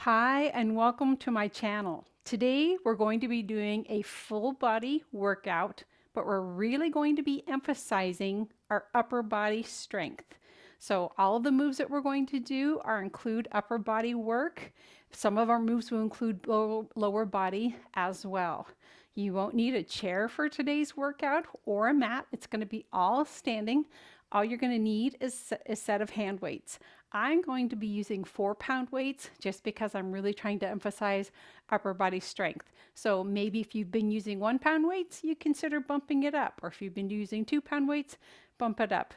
Hi, and welcome to my channel. Today we're going to be doing a full body workout, but we're really going to be emphasizing our upper body strength. So all of the moves that we're going to do include upper body work. Some of our moves will include lower body as well. You won't need a chair for today's workout or a mat. It's going to be all standing. All you're going to need is a set of hand weights. I'm going to be using 4-pound weights just because I'm really trying to emphasize upper body strength. So maybe if you've been using 1-pound weights, you consider bumping it up. Or if you've been using 2-pound weights, bump it up.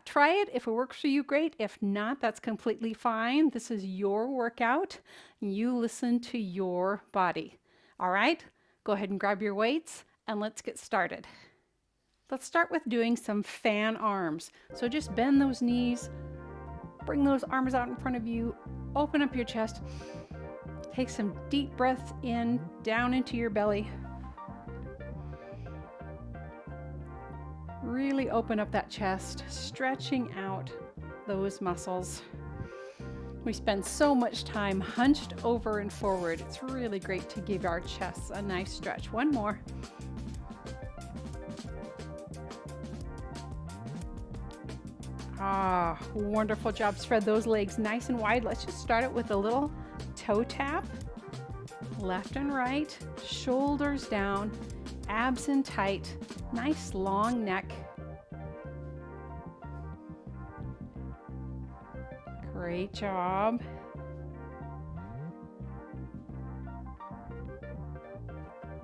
Try it. If it works for you, great. If not, that's completely fine. This is your workout. You listen to your body. All right, go ahead and grab your weights and let's get started. Let's start with doing some fan arms. So just bend those knees, bring those arms out in front of you, open up your chest, take some deep breaths in, down into your belly. Really open up that chest, stretching out those muscles. We spend so much time hunched over and forward. It's really great to give our chests a nice stretch. One more. Wonderful job. Spread those legs nice and wide. Let's just start it with a little toe tap. Left and right, shoulders down, abs in tight, nice long neck. Great job.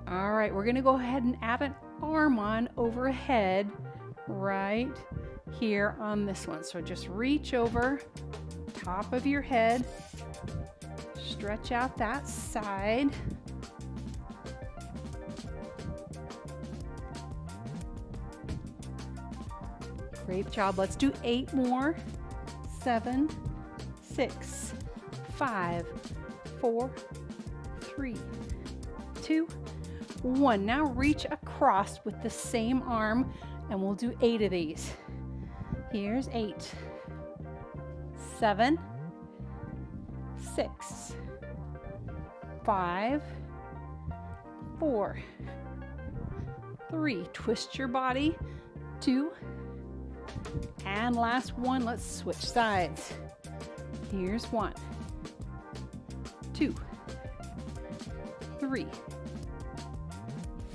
All right, we're gonna go ahead and add an arm on overhead right here on this one. So just reach over top of your head, stretch out that side. Great job. Let's do 8 more. 7, 6, 5, 4, 3, 2, 1. Now reach across with the same arm and we'll do 8 of these. Here's 8, 7, 6, 5, 4, 3. Twist your body. 2, and last one. Let's switch sides. Here's 1, 2, 3,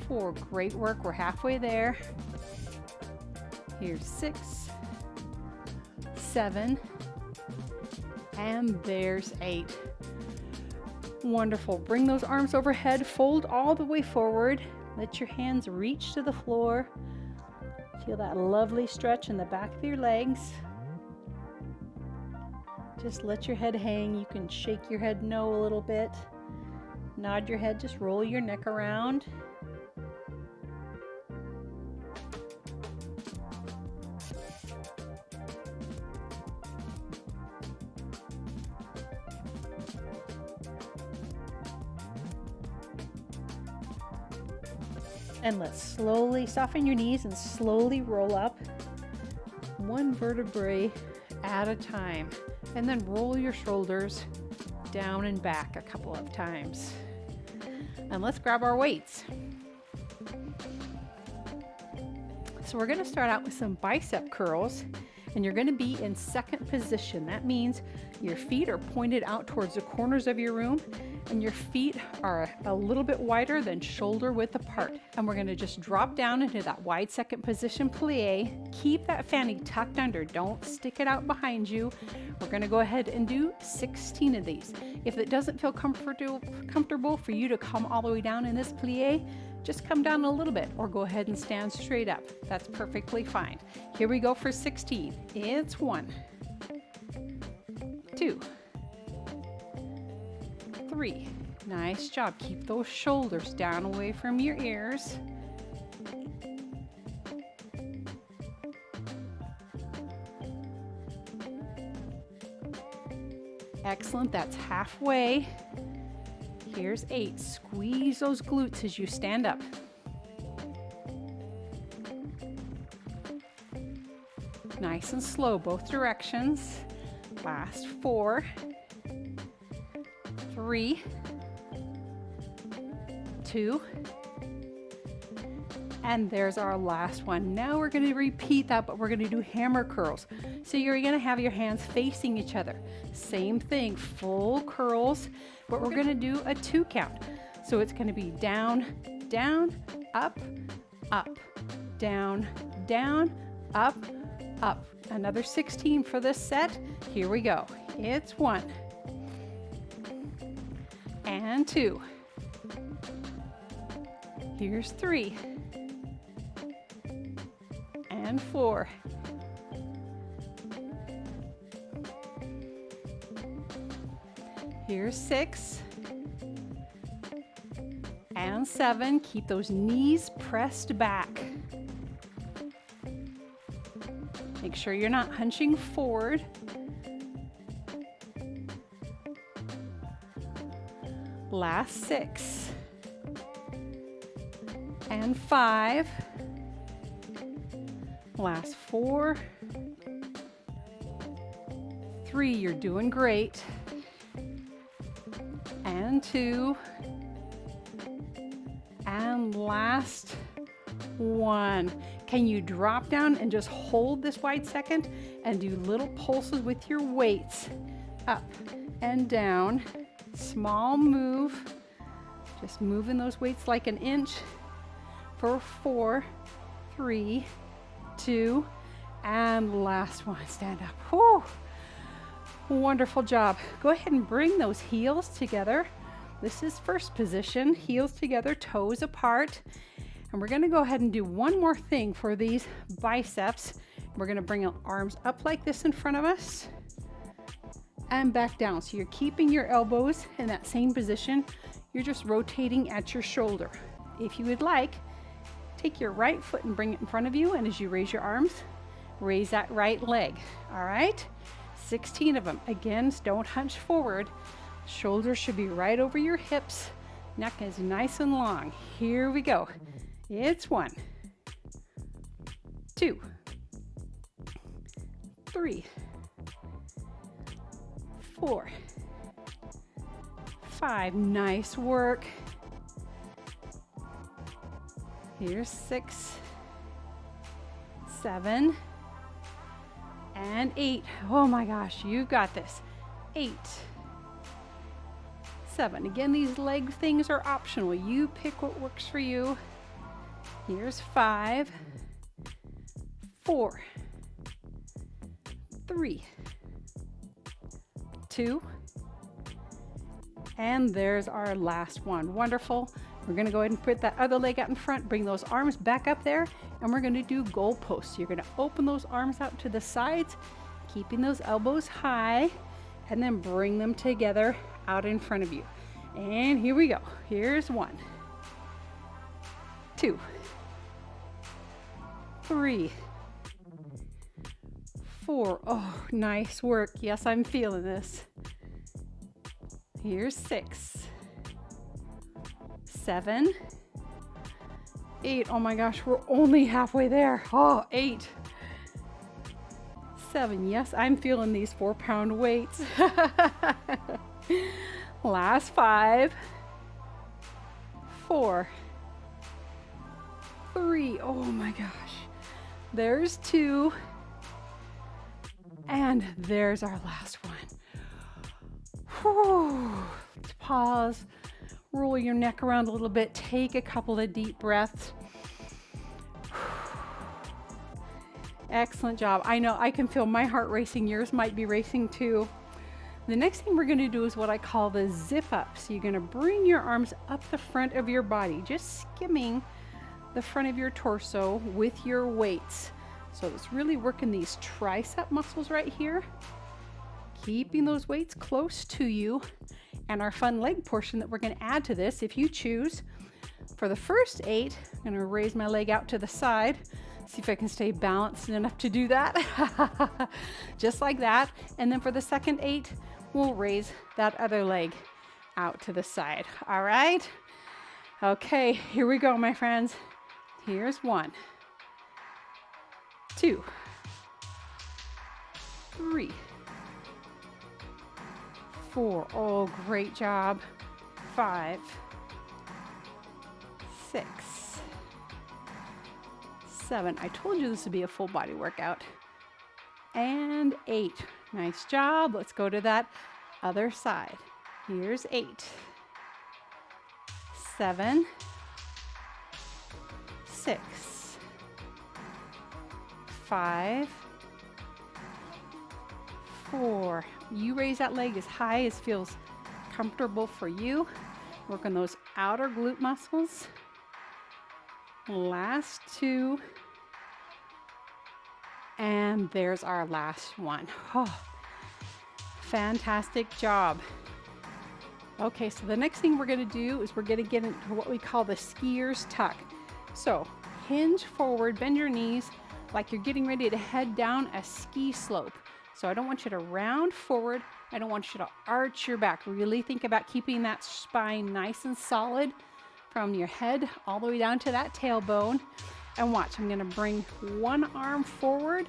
4. Great work. We're halfway there. Here's 6, 7, and there's 8. Wonderful. Bring those arms overhead, fold all the way forward. Let your hands reach to the floor. Feel that lovely stretch in the back of your legs. Just let your head hang. You can shake your head no a little bit. Nod your head, just roll your neck around. And let's slowly soften your knees and slowly roll up one vertebrae at a time. And then roll your shoulders down and back a couple of times. And let's grab our weights. So we're going to start out with some bicep curls, and you're going to be in second position. That means your feet are pointed out towards the corners of your room, and your feet are a little bit wider than shoulder width apart. And we're going to just drop down into that wide second position plie. Keep that fanny tucked under. Don't stick it out behind you. We're going to go ahead and do 16 of these. If it doesn't feel comfortable for you to come all the way down in this plie, just come down a little bit or go ahead and stand straight up. That's perfectly fine. Here we go for 16. It's 1, 2, 3. Nice job. Keep those shoulders down away from your ears. Excellent. That's halfway. Here's 8. Squeeze those glutes as you stand up. Nice and slow, both directions. Last 4. 3, 2, and there's our last one. Now we're going to repeat that, but we're going to do hammer curls. So you're going to have your hands facing each other. Same thing, full curls, but we're going to do a 2 count. So it's going to be down, down, up, up, down, down, up, up. Another 16 for this set. Here we go. It's 1 and 2. Here's 3 and 4 here's 6 and 7. Keep those knees pressed back. Make sure you're not hunching forward. Last 6 and 5. Last 4. 3, you're doing great. And 2. And last 1. Can you drop down and just hold this wide second and do little pulses with your weights? Up and down. Small move. Just moving those weights like an inch for 4, 3, 2, and last one. Stand up. Whew. Wonderful job. Go ahead and bring those heels together. This is first position. Heels together, toes apart. And we're going to go ahead and do one more thing for these biceps. We're going to bring our arms up like this in front of us and back down. So you're keeping your elbows in that same position. You're just rotating at your shoulder. If you would like, take your right foot and bring it in front of you, and as you raise your arms, raise that right leg. All right, 16 of them. Again, don't hunch forward. Shoulders should be right over your hips. Neck is nice and long. Here we go. It's 1, 2, 3, 4, 5. Nice work. Here's 6, 7, and 8. Oh my gosh, you got this. 8, 7. Again, these leg things are optional. You pick what works for you. Here's 5, 4, 3, 2, and there's our last one. Wonderful. We're going to go ahead and put that other leg out in front, bring those arms back up there, and we're going to do goal posts. You're going to open those arms out to the sides, keeping those elbows high, and then bring them together out in front of you. And here we go. Here's 1, 2, 3, 4. Oh, nice work. Yes, I'm feeling this. Here's 6, 7, 8. Oh my gosh, we're only halfway there. Oh, 8, 7. Yes, I'm feeling these 4-pound weights. Last 5, 4, 3. Oh my gosh. There's 2. And there's our last one. Whew. Let's pause, roll your neck around a little bit, take a couple of deep breaths. Excellent job. I know I can feel my heart racing. Yours might be racing too. The next thing we're going to do is what I call the zip up. So you're going to bring your arms up the front of your body, just skimming the front of your torso with your weights. So it's really working these tricep muscles right here, keeping those weights close to you. And our fun leg portion that we're going to add to this, if you choose, for the first 8, I'm going to raise my leg out to the side. See if I can stay balanced enough to do that. Just like that. And then for the second 8, we'll raise that other leg out to the side. All right. Okay, here we go, my friends. Here's 1, 2, 3, 4. Oh, great job. 5, 6, 7. I told you this would be a full body workout. And 8. Nice job. Let's go to that other side. Here's 8, 7, 6, 5, 4. You raise that leg as high as feels comfortable for you. Work on those outer glute muscles. Last 2. And there's our last one. Oh, fantastic job. Okay, so the next thing we're going to do is we're going to get into what we call the skier's tuck. So hinge forward, bend your knees like you're getting ready to head down a ski slope. So I don't want you to round forward. I don't want you to arch your back. Really think about keeping that spine nice and solid from your head all the way down to that tailbone. And watch, I'm going to bring one arm forward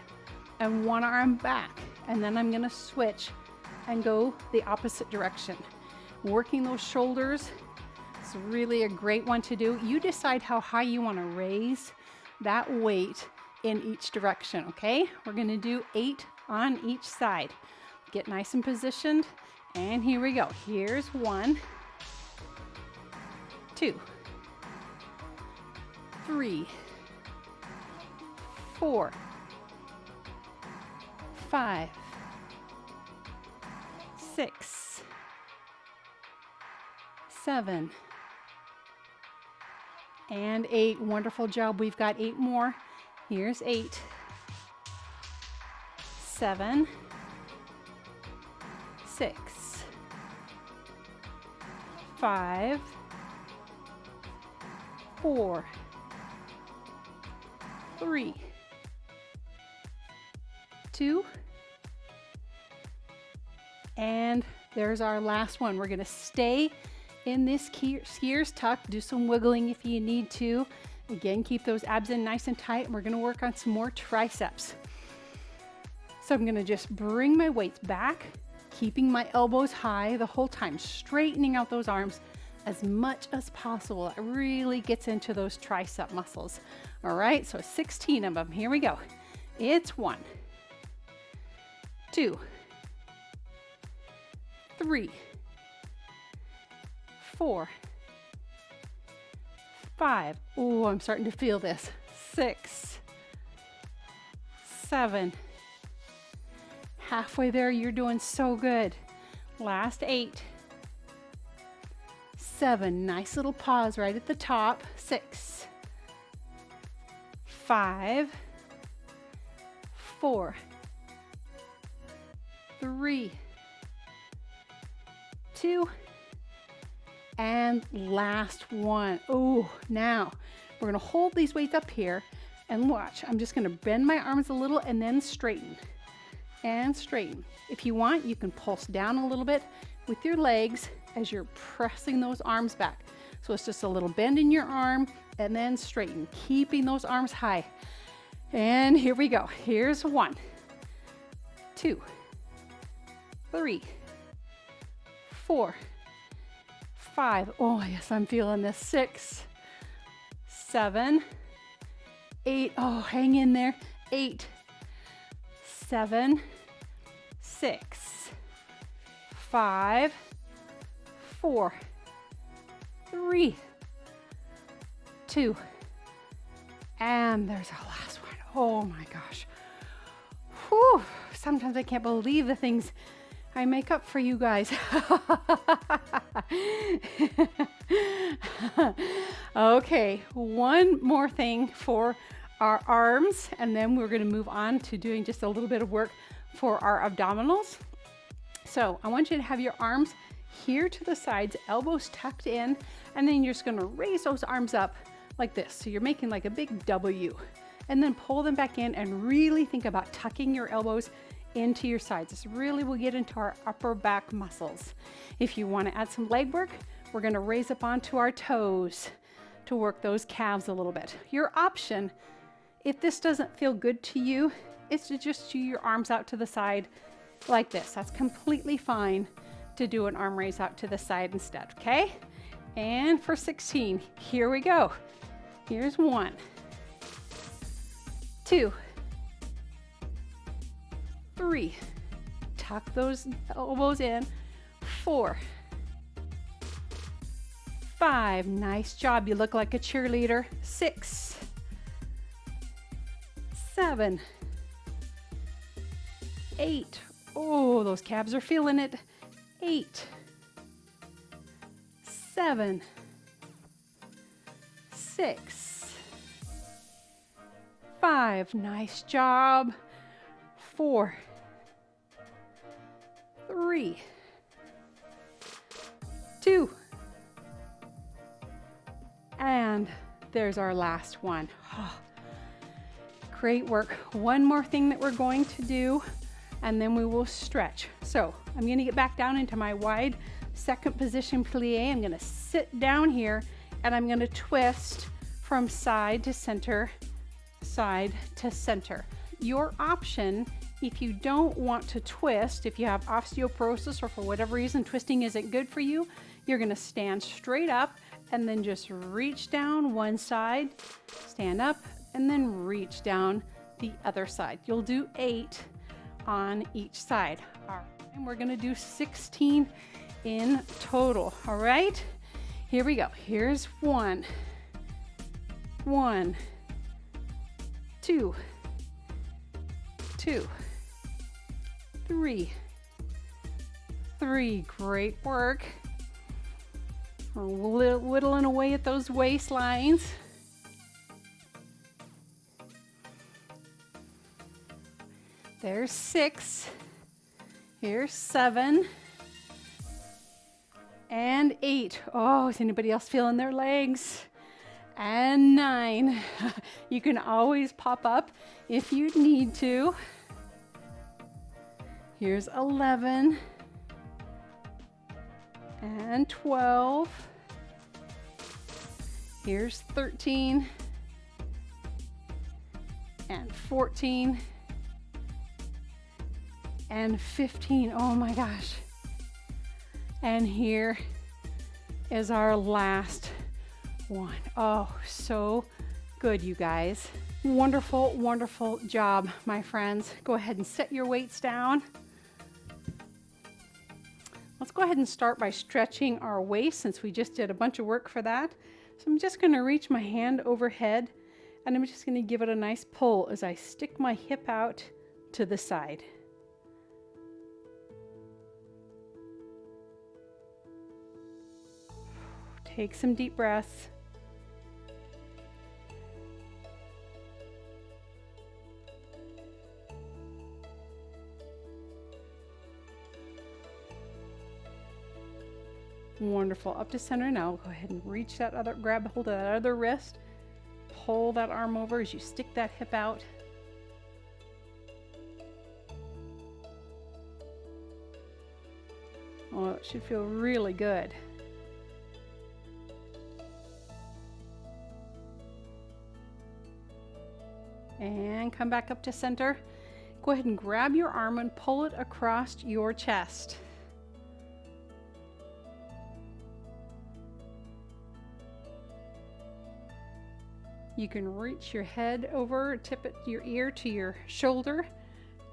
and one arm back. And then I'm going to switch and go the opposite direction. Working those shoulders is really a great one to do. You decide how high you want to raise that weight in each direction, okay? We're going to do 8 on each side. Get nice and positioned. And here we go. Here's 1, 2, 3, 4, 5, 6, 7, and 8. Wonderful job. We've got 8 more. Here's 8, 7, 6, 5, 4, 3, 2, and there's our last one. We're going to stay in this skier's tuck. Do some wiggling if you need to. Again, keep those abs in nice and tight, and we're going to work on some more triceps. So I'm going to just bring my weights back, keeping my elbows high the whole time, straightening out those arms as much as possible. It really gets into those tricep muscles. All right, so 16 of them. Here we go. It's 1, 2, 3, 4, 5. Oh, I'm starting to feel this. 6, 7. Halfway there, you're doing so good. Last 8, 7. Nice little pause right at the top. 6, 5, 4, 3, 2, and last one. Oh, now we're going to hold these weights up here and watch. I'm just going to bend my arms a little and then straighten and straighten. If you want, you can pulse down a little bit with your legs as you're pressing those arms back. So it's just a little bend in your arm and then straighten, keeping those arms high. And here we go. Here's 1, 2, 3, 4, 5. Oh, yes, I'm feeling this. 6, 7, 8. Oh, hang in there. 8, 7, 6, 5, 4, 3, 2, and there's our last one. Oh my gosh. Whew. Sometimes I can't believe the things I make up for you guys. Okay, one more thing for our arms, and then we're going to move on to doing just a little bit of work for our abdominals. So I want you to have your arms here to the sides, elbows tucked in, and then you're just going to raise those arms up like this. So you're making like a big W, and then pull them back in and really think about tucking your elbows into your sides. This really will get into our upper back muscles. If you want to add some leg work, we're going to raise up onto our toes to work those calves a little bit. Your option, if this doesn't feel good to you, is to just do your arms out to the side like this. That's completely fine. to do an arm raise out to the side instead, okay? And for 16, here we go. Here's 1, 2, 3, tuck those elbows in, 4, 5, nice job, you look like a cheerleader, 6, 7, 8, oh, those calves are feeling it, 8, 7, 6, 5, nice job, 4, 3, 2, and there's our last one. Oh, great work. One more thing that we're going to do, and then we will stretch. So I'm going to get back down into my wide second position plie. I'm going to sit down here, and I'm going to twist from side to center, side to center. Your option, if you don't want to twist, if you have osteoporosis or for whatever reason twisting isn't good for you, you're going to stand straight up and then just reach down one side, stand up, and then reach down the other side. You'll do 8 on each side. All right, and we're going to do 16 in total. All right, here we go. Here's 1, 1, 2, 2, 3, 3. Great work. We're whittling away at those waistlines. There's 6. Here's 7. And 8. Oh, is anybody else feeling their legs? And 9. You can always pop up if you need to. Here's 11. And 12. Here's 13. And 14. And 15. Oh my gosh. And here is our last one. Oh, so good, you guys. Wonderful, wonderful job, my friends. Go ahead and set your weights down. Let's go ahead and start by stretching our waist since we just did a bunch of work for that. So I'm just going to reach my hand overhead and I'm just going to give it a nice pull as I stick my hip out to the side. Take some deep breaths. Wonderful. Up to center now. Go ahead and reach that other, grab hold of that other wrist. Pull that arm over as you stick that hip out. Oh, it should feel really good. And come back up to center. Go ahead and grab your arm and pull it across your chest. You can reach your head over, tip it your ear to your shoulder.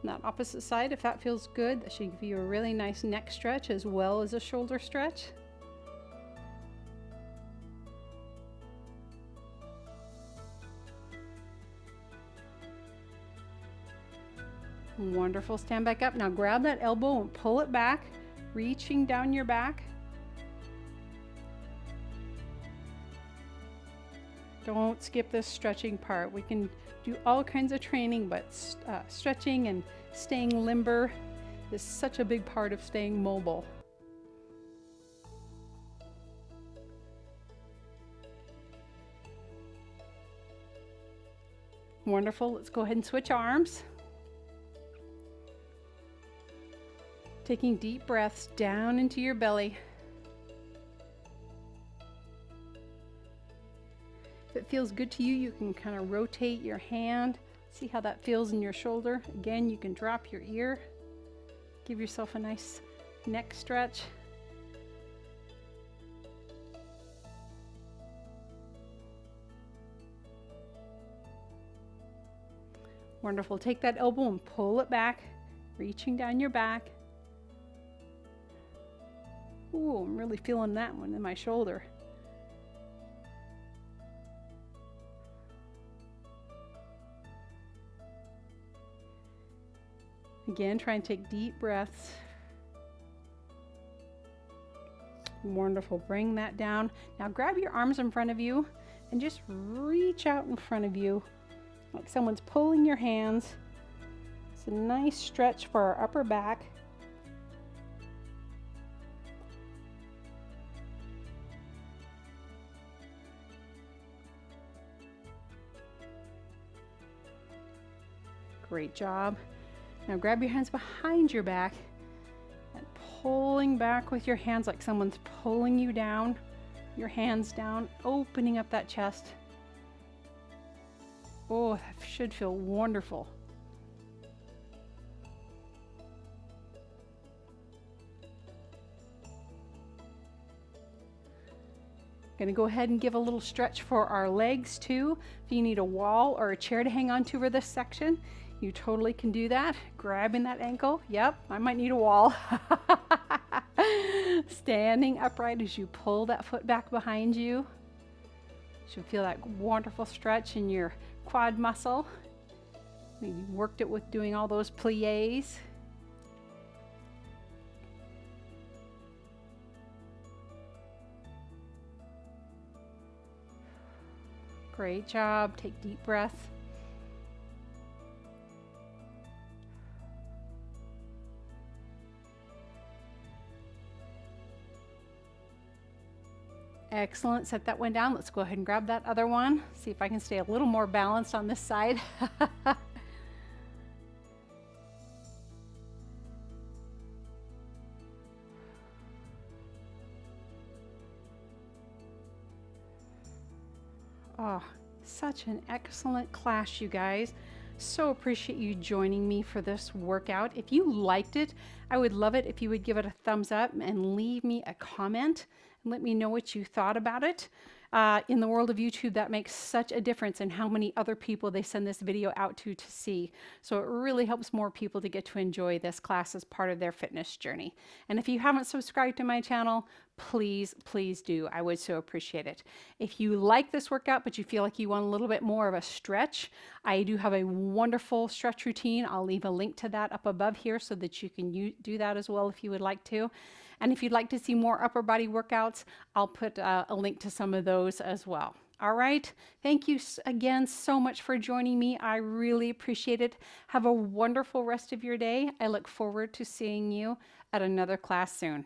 And that opposite side, if that feels good, that should give you a really nice neck stretch as well as a shoulder stretch. Wonderful. Stand back up. Now grab that elbow and pull it back, reaching down your back. Don't skip this stretching part. We can do all kinds of training, but stretching and staying limber is such a big part of staying mobile. Wonderful. Let's go ahead and switch arms. Taking deep breaths down into your belly. If it feels good to you, you can kind of rotate your hand. See how that feels in your shoulder. Again, you can drop your ear. Give yourself a nice neck stretch. Wonderful. Take that elbow and pull it back, reaching down your back. Ooh, I'm really feeling that one in my shoulder. Again, try and take deep breaths. Wonderful. Bring that down. Now grab your arms in front of you and just reach out in front of you like someone's pulling your hands. It's a nice stretch for our upper back. Great job. Now grab your hands behind your back and pulling back with your hands like someone's pulling you down. Your hands down, opening up that chest. Oh, that should feel wonderful. Going to go ahead and give a little stretch for our legs too. If you need a wall or a chair to hang on to for this section, you totally can do that. Grabbing that ankle. Yep, I might need a wall. Standing upright as you pull that foot back behind you. You should feel that wonderful stretch in your quad muscle. Maybe worked it with doing all those plies. Great job. Take deep breaths. Excellent. Set that one down. Let's go ahead and grab that other one. See if I can stay a little more balanced on this side. Oh, such an excellent class, you guys. So appreciate you joining me for this workout. If you liked it, I would love it if you would give it a thumbs up and leave me a comment and let me know what you thought about it. In the world of YouTube, that makes such a difference in how many other people they send this video out to see. So it really helps more people to get to enjoy this class as part of their fitness journey. And if you haven't subscribed to my channel, please, please do. I would so appreciate it. If you like this workout, but you feel like you want a little bit more of a stretch, I do have a wonderful stretch routine. I'll leave a link to that up above here so that you can do that as well if you would like to. And if you'd like to see more upper body workouts, I'll put a link to some of those as well. All right. Thank you again so much for joining me. I really appreciate it. Have a wonderful rest of your day. I look forward to seeing you at another class soon.